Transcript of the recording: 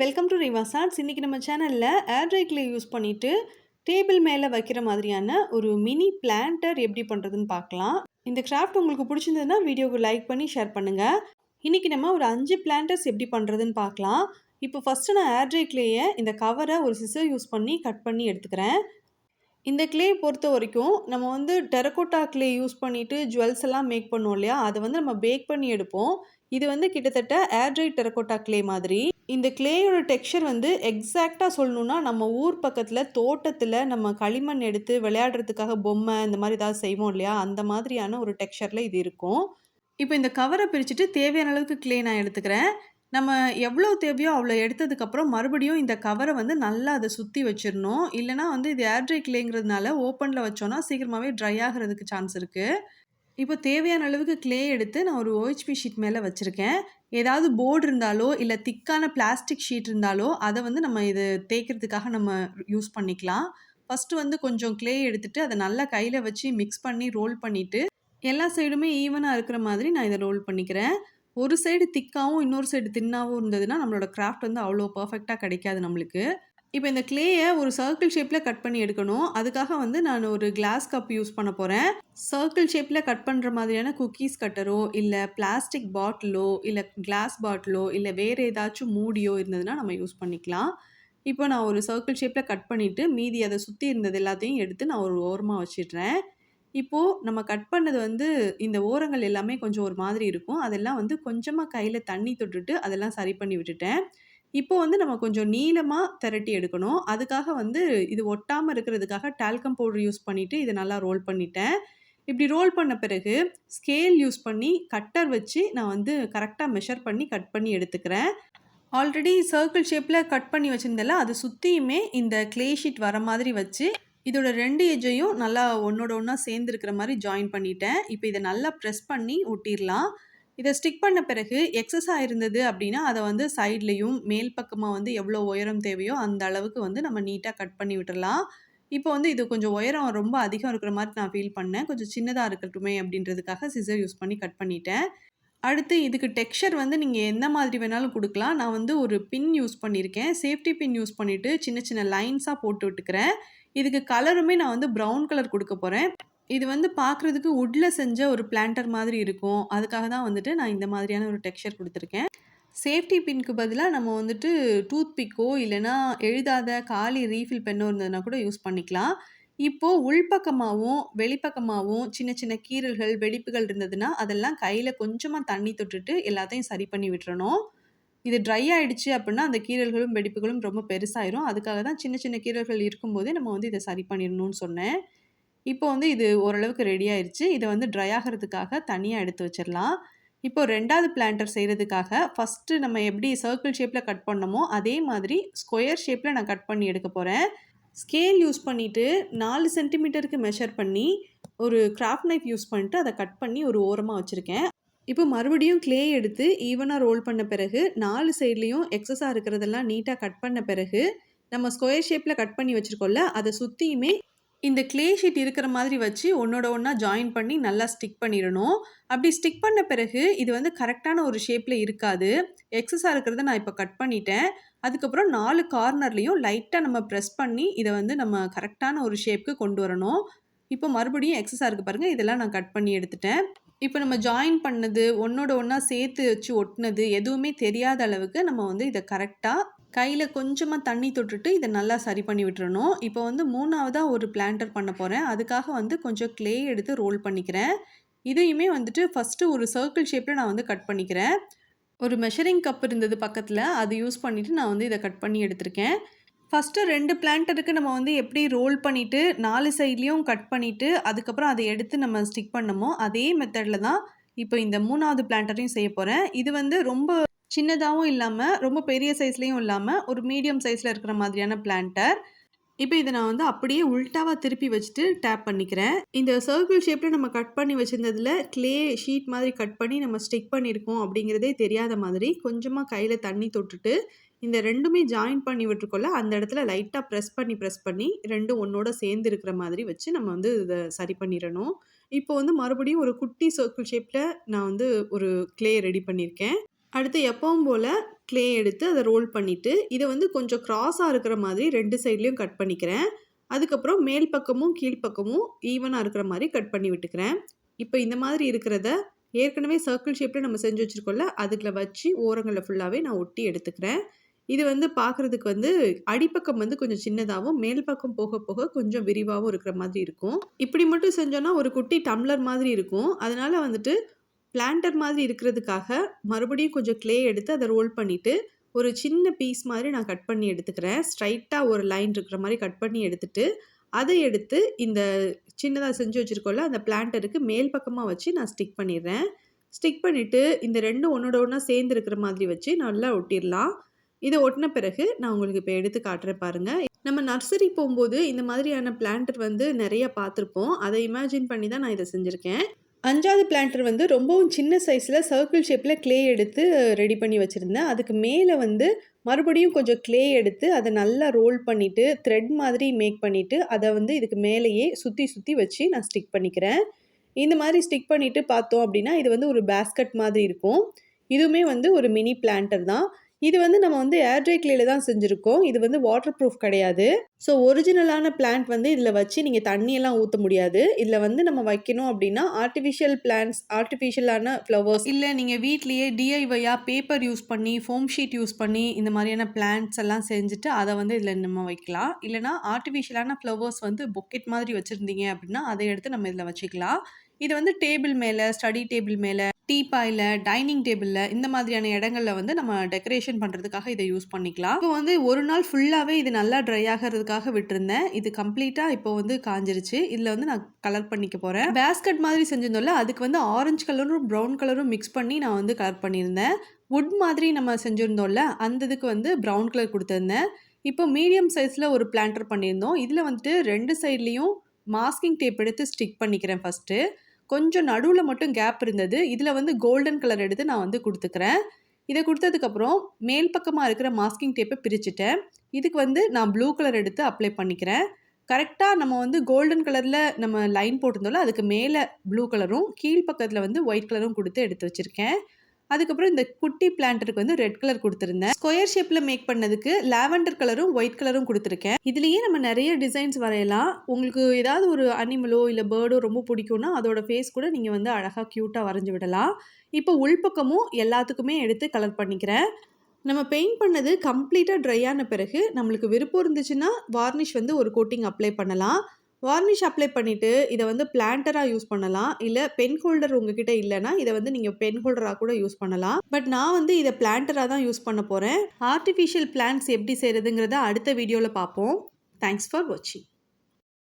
Welcome to REVA'S. இன்னைக்கு நம்ம சேனல்ல ஏர் ட்ரை கிளே யூஸ் பண்ணிட்டு டேபிள் மேல வைக்கிற மாதிரியான ஒரு மினி பிளான்டர் எப்படி பண்றதுன்னு பார்க்கலாம். இந்த கிராஃப்ட் உங்களுக்கு பிடிச்சிருந்ததுன்னா வீடியோக்கு லைக் பண்ணி ஷேர் பண்ணுங்க. இன்னைக்கு நம்ம ஒரு 5 பிளான்டர்ஸ் எப்படி பண்றதுன்னு பார்க்கலாம். இப்போ ஃபர்ஸ்ட் நான் ஏர் ட்ரை கிளேயை இந்த கவரை ஒரு சிசர் யூஸ் பண்ணி கட் பண்ணி எடுத்துக்கிறேன். இந்த கிளே பொறுத்த வரைக்கும் நம்ம வந்து டெரகோட்டா கிளே யூஸ் பண்ணிட்டு ஜுவல்ஸ் எல்லாம் மேக் பண்ணுவோம் இல்லையா, அதை வந்து நம்ம பேக் பண்ணி எடுப்போம். இது வந்து கிட்டத்தட்ட ஏர் ட்ரை டெரகோட்டா கிளே மாதிரி. இந்த கிளேயோட டெக்ஸ்சர் வந்து எக்ஸாக்டாக சொல்லணும்னா நம்ம ஊர் பக்கத்தில் தோட்டத்தில் நம்ம களிமண் எடுத்து விளையாடுறதுக்காக பொம்மை இந்த மாதிரி ஏதாவது செய்வோம் இல்லையா, அந்த மாதிரியான ஒரு டெக்ஸ்சரில் இது இருக்கும். இப்போ இந்த கவரை பிரிச்சுட்டு தேவையான அளவுக்கு கிளே நான் எடுத்துக்கிறேன். நம்ம எவ்வளோ தேவையோ அவ்வளோ எடுத்ததுக்கப்புறம் மறுபடியும் இந்த கவரை வந்து நல்லா அதை சுற்றி வச்சிடணும். இல்லைனா வந்து இது ஏர் ட்ரை கிளேங்கிறதுனால ஓப்பனில் வச்சோன்னா சீக்கிரமாகவே ட்ரை ஆகிறதுக்கு சான்ஸ் இருக்குது. இப்போ தேவையான அளவுக்கு கிளே எடுத்து நான் ஒரு OHP ஷீட் மேலே வச்சுருக்கேன். ஏதாவது போர்டு இருந்தாலோ இல்லை திக்கான பிளாஸ்டிக் ஷீட் இருந்தாலோ அதை வந்து நம்ம இது தேய்க்கிறதுக்காக நம்ம யூஸ் பண்ணிக்கலாம். ஃபஸ்ட்டு வந்து கொஞ்சம் கிளே எடுத்துகிட்டு அதை நல்லா கையில் வச்சு மிக்ஸ் பண்ணி ரோல் பண்ணிவிட்டு எல்லா சைடுமே ஈவனாக இருக்கிற மாதிரி நான் இதை ரோல் பண்ணிக்கிறேன். ஒரு சைடு திக்காகவும் இன்னொரு சைடு தின்னாகவும் இருந்ததுன்னா நம்மளோட கிராஃப்ட் வந்து அவ்வளோ பர்ஃபெக்டாக கிடைக்காது நம்மளுக்கு. இப்போ இந்த கிளேயை ஒரு சர்க்கிள் ஷேப்பில் கட் பண்ணி எடுக்கணும். அதுக்காக வந்து நான் ஒரு கிளாஸ் கப் யூஸ் பண்ண போகிறேன். சர்க்கிள் ஷேப்பில் கட் பண்ணுற மாதிரியான குக்கீஸ் கட்டரோ இல்லை பிளாஸ்டிக் பாட்டிலோ இல்லை கிளாஸ் பாட்டிலோ இல்லை வேறு ஏதாச்சும் மூடியோ இருந்ததுன்னா நம்ம யூஸ் பண்ணிக்கலாம். இப்போ நான் ஒரு சர்க்கிள் ஷேப்பில் கட் பண்ணிவிட்டு மீதி அதை சுற்றி இருந்தது எல்லாத்தையும் எடுத்து நான் ஒரு ஓரமாக வச்சிடுறேன். இப்போது நம்ம கட் பண்ணது வந்து இந்த ஓரங்கள் எல்லாமே கொஞ்சம் ஒரு மாதிரி இருக்கும். அதெல்லாம் வந்து கொஞ்சமாக கையில் தண்ணி தொட்டுட்டு அதெல்லாம் சரி பண்ணி விட்டுட்டேன். இப்போ வந்து நம்ம கொஞ்சம் நீளமாக திரட்டி எடுக்கணும். அதுக்காக வந்து இது ஒட்டாமல் இருக்கிறதுக்காக டால்கம் பவுடர் யூஸ் பண்ணிவிட்டு இதை நல்லா ரோல் பண்ணிட்டேன். இப்படி ரோல் பண்ண பிறகு ஸ்கேல் யூஸ் பண்ணி கட்டர் வச்சு நான் வந்து கரெக்டாக மெஷர் பண்ணி கட் பண்ணி எடுத்துக்கிறேன். ஆல்ரெடி சர்க்கிள் ஷேப்பில் கட் பண்ணி வச்சுருந்தேன்ல, அது சுற்றியுமே இந்த கிளே ஷீட் வர மாதிரி வச்சு இதோட 2 எட்ஜையும் நல்லா ஒன்றோட ஒன்றா சேர்ந்துருக்கிற மாதிரி ஜாயின் பண்ணிட்டேன். இப்போ இதை நல்லா ப்ரெஸ் பண்ணி ஒட்டிடலாம். இதை ஸ்டிக் பண்ண பிறகு எக்ஸஸாக இருந்தது அப்படின்னா அதை வந்து சைட்லேயும் மேல் பக்கமாக வந்து எவ்வளோ உயரம் தேவையோ அந்த அளவுக்கு வந்து நம்ம நீட்டாக கட் பண்ணி விட்டுடலாம். இப்போ வந்து இது கொஞ்சம் உயரம் ரொம்ப அதிகம் இருக்கிற மாதிரி நான் ஃபீல் பண்ணேன். கொஞ்சம் சின்னதாக இருக்கட்டுமே அப்படின்றதுக்காக சிசர் யூஸ் பண்ணி கட் பண்ணிட்டேன். அடுத்து இதுக்கு டெக்ஸ்சர் வந்து நீங்கள் எந்த மாதிரி வேணாலும் கொடுக்கலாம். நான் வந்து ஒரு பின் யூஸ் பண்ணியிருக்கேன். சேஃப்டி பின் யூஸ் பண்ணிவிட்டு சின்ன சின்ன லைன்ஸாக போட்டு விட்டுக்கிறேன். இதுக்கு கலருமே நான் வந்து ப்ரௌன் கலர் கொடுக்க போகிறேன். இது வந்து பார்க்குறதுக்கு வுட்டில் செஞ்ச ஒரு பிளான்டர் மாதிரி இருக்கும். அதுக்காக தான் வந்துட்டு நான் இந்த மாதிரியான ஒரு டெக்ஸ்சர் கொடுத்துருக்கேன். சேஃப்டி பின்க்கு பதிலாக நம்ம வந்துட்டு டூத் பிக்கோ இல்லைனா எழுதாத காலி ரீஃபில் பென்னோ இருந்ததுன்னா கூட யூஸ் பண்ணிக்கலாம். இப்போது உள்பக்கமாகவும் வெளிப்பக்கமாகவும் சின்ன சின்ன கீறல்கள் வெடிப்புகள் இருந்ததுன்னா அதெல்லாம் கையில் கொஞ்சமாக தண்ணி தொட்டுட்டு எல்லாத்தையும் சரி பண்ணி விட்டுறணும். இது ட்ரை ஆகிடுச்சு அப்படின்னா அந்த கீறல்களும் வெடிப்புகளும் ரொம்ப பெருசாயிரும். அதுக்காக தான் சின்ன சின்ன கீறல்கள் இருக்கும்போதே நம்ம வந்து இதை சரி பண்ணிடணும்னு சொன்னேன். இப்போ வந்து இது ஓரளவுக்கு ரெடி ஆயிடுச்சு. இதை வந்து ட்ரை ஆகிறதுக்காக தனியாக எடுத்து வச்சிடலாம். இப்போ 2வது பிளான்டர் செய்கிறதுக்காக ஃபஸ்ட்டு நம்ம எப்படி சர்க்கிள் ஷேப்பில் கட் பண்ணோமோ அதே மாதிரி ஸ்கொயர் ஷேப்பில் நான் கட் பண்ணி எடுக்க போகிறேன். ஸ்கேல் யூஸ் பண்ணிவிட்டு 4 சென்டிமீட்டருக்கு மெஷர் பண்ணி ஒரு கிராஃப்ட் நைஃப் யூஸ் பண்ணிட்டு அதை கட் பண்ணி ஒரு ஓரமாக வச்சுருக்கேன். இப்போ மறுபடியும் கிளே எடுத்து ஈவனாக ரோல் பண்ண பிறகு 4 சைட்லேயும் எக்ஸஸாக இருக்கிறதெல்லாம் நீட்டாக கட் பண்ண பிறகு நம்ம ஸ்கொயர் ஷேப்பில் கட் பண்ணி வச்சுருக்கோம்ல, அதை சுற்றியுமே இந்த கிளே ஷீட் இருக்கிற மாதிரி வச்சு ஒன்றோட ஒன்றா ஜாயின் பண்ணி நல்லா ஸ்டிக் பண்ணிடணும். அப்படி ஸ்டிக் பண்ண பிறகு இது வந்து கரெக்டான ஒரு ஷேப்பில் இருக்காது. எக்ஸஸாக இருக்கிறத நான் இப்போ கட் பண்ணிட்டேன். அதுக்கப்புறம் 4 கார்னர்லேயும் லைட்டாக நம்ம ப்ரெஸ் பண்ணி இதை வந்து நம்ம கரெக்டான ஒரு ஷேப்புக்கு கொண்டு வரணும். இப்போ மறுபடியும் எக்ஸஸாக இருக்குது பாருங்கள், இதெல்லாம் நான் கட் பண்ணி எடுத்துட்டேன். இப்போ நம்ம ஜாயின் பண்ணது ஒன்றோட ஒன்றா சேர்த்து வச்சு ஒட்டினது எதுவுமே தெரியாத அளவுக்கு நம்ம வந்து இதை கரெக்டாக கையில் கொஞ்சமாக தண்ணி தொட்டுட்டு இதை நல்லா சரி பண்ணி விட்டுறணும். இப்போ வந்து 3ஆவதாக ஒரு பிளான்டர் பண்ண போகிறேன். அதுக்காக வந்து கொஞ்சம் கிளே எடுத்து ரோல் பண்ணிக்கிறேன். இதையுமே வந்துட்டு ஃபஸ்ட்டு ஒரு சர்க்கிள் ஷேப்பில் நான் வந்து கட் பண்ணிக்கிறேன். ஒரு மெஷரிங் கப் இருந்தது பக்கத்தில், அது யூஸ் பண்ணிவிட்டு நான் வந்து இதை கட் பண்ணி எடுத்திருக்கேன். ஃபஸ்ட்டு 2 பிளான்டருக்கு நம்ம வந்து எப்படி ரோல் பண்ணிவிட்டு 4 சைட்லேயும் கட் பண்ணிவிட்டு அதுக்கப்புறம் அதை எடுத்து நம்ம ஸ்டிக் பண்ணமோ அதே மெத்தடில் தான் இப்போ இந்த 3ஆவது பிளான்டரையும் செய்ய போகிறேன். இது வந்து ரொம்ப சின்னதாகவும் இல்லாமல் ரொம்ப பெரிய சைஸ்லேயும் இல்லாமல் ஒரு மீடியம் சைஸில் இருக்கிற மாதிரியான பிளான்டர். இப்போ இதை நான் வந்து அப்படியே உல்ட்டாவாக திருப்பி வச்சுட்டு டேப் பண்ணிக்கிறேன். இந்த சர்க்கிள் ஷேப்பில் நம்ம கட் பண்ணி வச்சுருந்ததில் கிளே ஷீட் மாதிரி கட் பண்ணி நம்ம ஸ்டிக் பண்ணியிருக்கோம் அப்படிங்கிறதே தெரியாத மாதிரி கொஞ்சமாக கையில் தண்ணி தொட்டுட்டு இந்த 2மே ஜாயின் பண்ணி விட்டுருக்கோம்ல, அந்த இடத்துல லைட்டாக ப்ரெஸ் பண்ணி 2ம் ஒன்றோட சேர்ந்து இருக்கிற மாதிரி வச்சு நம்ம வந்து இதை சரி பண்ணிடணும். இப்போ வந்து மறுபடியும் ஒரு குட்டி சர்க்கிள் ஷேப்பில் நான் வந்து ஒரு கிளே ரெடி பண்ணியிருக்கேன். அடுத்து எப்பவும் போல் க்ளே எடுத்து அதை ரோல் பண்ணிவிட்டு இதை வந்து கொஞ்சம் க்ராஸாக இருக்கிற மாதிரி 2 சைட்லேயும் கட் பண்ணிக்கிறேன். அதுக்கப்புறம் மேல் பக்கமும் கீழ்ப்பக்கமும் ஈவனாக இருக்கிற மாதிரி கட் பண்ணி விட்டுக்கிறேன். இப்போ இந்த மாதிரி இருக்கிறத ஏற்கனவே சர்க்கிள் ஷேப்பில் நம்ம செஞ்சு வச்சுருக்கோம்ல, அதுக்குள்ள வச்சு ஓரங்களில் ஃபுல்லாகவே நான் ஒட்டி எடுத்துக்கிறேன். இது வந்து பார்க்குறதுக்கு வந்து அடிப்பக்கம் வந்து கொஞ்சம் சின்னதாகவும் மேல் பக்கம் போக போக கொஞ்சம் விரிவாகவும் இருக்கிற மாதிரி இருக்கும். இப்படி மட்டும் செஞ்சோன்னா ஒரு குட்டி டம்ளர் மாதிரி இருக்கும். அதனால வந்துட்டு பிளான்டர் மாதிரி இருக்கிறதுக்காக மறுபடியும் கொஞ்சம் க்ளே எடுத்து அதை ரோல் பண்ணிவிட்டு ஒரு சின்ன பீஸ் மாதிரி நான் கட் பண்ணி எடுத்துக்கிறேன். ஸ்ட்ரைட்டாக ஒரு லைன் இருக்கிற மாதிரி கட் பண்ணி எடுத்துட்டு அதை எடுத்து இந்த சின்னதாக செஞ்சு வச்சுருக்கோம்ல அந்த பிளான்டருக்கு மேல் பக்கமாக வச்சு நான் ஸ்டிக் பண்ணிடுறேன். ஸ்டிக் பண்ணிவிட்டு இந்த ரெண்டும் ஒன்றோட ஒன்றா சேர்ந்து இருக்கிற மாதிரி வச்சு நல்லா ஒட்டிடலாம். இதை ஒட்டின பிறகு நான் உங்களுக்கு இப்போ எடுத்து காட்டுறேன் பாருங்கள். நம்ம நர்சரி போகும்போது இந்த மாதிரியான பிளான்டர் வந்து நிறைய பார்த்துருப்போம். அதை இமேஜின் பண்ணி தான் நான் இதை செஞ்சுருக்கேன். 5வது பிளான்டர் வந்து ரொம்பவும் சின்ன சைஸில் சர்க்கிள் ஷேப்பில் க்ளே எடுத்து ரெடி பண்ணி வச்சுருந்தேன். அதுக்கு மேலே வந்து மறுபடியும் கொஞ்சம் க்ளே எடுத்து அதை நல்லா ரோல் பண்ணிவிட்டு த்ரெட் மாதிரி மேக் பண்ணிவிட்டு அதை வந்து இதுக்கு மேலேயே சுற்றி சுற்றி வச்சு நான் ஸ்டிக் பண்ணிக்கிறேன். இந்த மாதிரி ஸ்டிக் பண்ணிவிட்டு பார்த்தோம் அப்படின்னா இது வந்து ஒரு பேஸ்கட் மாதிரி இருக்கும். இதுவுமே வந்து ஒரு மினி பிளான்டர் தான். இது வந்து நம்ம வந்து ஏர் ட்ரை க்ளேல தான் செஞ்சுருக்கோம். இது வந்து வாட்டர் ப்ரூஃப் கிடையாது. ஸோ ஒரிஜினலான பிளான்ட் வந்து இதில் வச்சு நீங்கள் தண்ணியெல்லாம் ஊற்ற முடியாது. இதில் வந்து நம்ம வைக்கணும் அப்படின்னா ஆர்டிஃபிஷியல் பிளான்ட்ஸ், ஆர்டிஃபிஷியலான ஃப்ளவர்ஸ் இல்லை நீங்கள் வீட்லேயே டிஐவையாக பேப்பர் யூஸ் பண்ணி ஃபோம் ஷீட் யூஸ் பண்ணி இந்த மாதிரியான பிளான்ட்ஸ் எல்லாம் செஞ்சுட்டு அதை வந்து இதில் நம்ம வைக்கலாம். இல்லைனா ஆர்டிஃபிஷியலான ஃப்ளவர்ஸ் வந்து பொக்கெட் மாதிரி வச்சுருந்தீங்க அப்படின்னா அதை எடுத்து நம்ம இதில் வச்சுக்கலாம். இது வந்து டேபிள் மேலே, ஸ்டடி டேபிள் மேலே, டீப்பாயில், டைனிங் டேபிளில் இந்த மாதிரியான இடங்களில் வந்து நம்ம டெக்கரேஷன் பண்ணுறதுக்காக இதை யூஸ் பண்ணிக்கலாம். இப்போ வந்து ஒரு நாள் ஃபுல்லாகவே இது நல்லா ட்ரை ஆகிறதுக்காக விட்டுருந்தேன். இது கம்ப்ளீட்டாக இப்போ வந்து காஞ்சிருச்சு. இதில் வந்து நான் கலர் பண்ணிக்க போகிறேன். பேஸ்கட் மாதிரி செஞ்சிருந்தோம்ல, அதுக்கு வந்து ஆரஞ்சு கலரும் ப்ரௌன் கலரும் மிக்ஸ் பண்ணி நான் வந்து கலர் பண்ணியிருந்தேன். வுட் மாதிரி நம்ம செஞ்சுருந்தோம்ல, அந்த இதுக்கு வந்து ப்ரௌன் கலர் கொடுத்துருந்தேன். இப்போ மீடியம் சைஸில் ஒரு பிளான்டர் பண்ணியிருந்தோம். இதில் வந்துட்டு 2 சைட்லேயும் மாஸ்கிங் டேப் எடுத்து ஸ்டிக் பண்ணிக்கிறேன் ஃபஸ்ட்டு. கொஞ்சம் நடுவில் மட்டும் கேப் இருந்தது. இதில் வந்து கோல்டன் கலர் எடுத்து நான் வந்து கொடுத்துக்கிறேன். இதை கொடுத்ததுக்கப்புறம் மேல் பக்கமாக இருக்கிற மாஸ்கிங் டேப்பை பிரிச்சுட்டேன். இதுக்கு வந்து நான் ப்ளூ கலர் எடுத்து அப்ளை பண்ணிக்கிறேன். கரெக்டாக நம்ம வந்து கோல்டன் கலரில் நம்ம லைன் போட்டிருந்தோம்ல, அதுக்கு மேலே ப்ளூ கலரும் கீழ் பக்கத்தில் வந்து ஒயிட் கலரும் கொடுத்து எடுத்து வச்சுருக்கேன். அதுக்கப்புறம் இந்த குட்டி பிளான்டருக்கு வந்து ரெட் கலர் கொடுத்துருந்தேன். ஸ்கொயர் ஷேப்பில் மேக் பண்ணதுக்கு லாவெண்டர் கலரும் ஒயிட் கலரும் கொடுத்துருக்கேன். இதுலேயே நம்ம நிறைய டிசைன்ஸ் வரையலாம். உங்களுக்கு ஏதாவது ஒரு அனிமலோ இல்லை பேர்டோ ரொம்ப பிடிக்கும்னா அதோட ஃபேஸ் கூட நீங்கள் வந்து அழகாக க்யூட்டாக வரைஞ்சி விடலாம். இப்போ உள்பக்கமும் எல்லாத்துக்குமே எடுத்து கலர் பண்ணிக்கிறேன். நம்ம பெயிண்ட் பண்ணது கம்ப்ளீட்டாக ட்ரை ஆன பிறகு நம்மளுக்கு விருப்பம் இருந்துச்சுன்னா வார்னிஷ் வந்து ஒரு கோட்டிங் அப்ளை பண்ணலாம். வார்னிஷ் அப்ளை பண்ணிவிட்டு இதை வந்து பிளான்டராக யூஸ் பண்ணலாம். இல்லை பென் ஹோல்டர் உங்ககிட்ட இல்லைன்னா இதை வந்து நீங்கள் பென் ஹோல்டராக கூட யூஸ் பண்ணலாம். பட் நான் வந்து இதை பிளான்டராக தான் யூஸ் பண்ண போகிறேன். ஆர்டிஃபிஷியல் பிளான்ட்ஸ் எப்படி செய்கிறதுங்கிறத அடுத்த வீடியோவில் பார்ப்போம். தேங்க்ஸ் ஃபார் வாட்சிங்.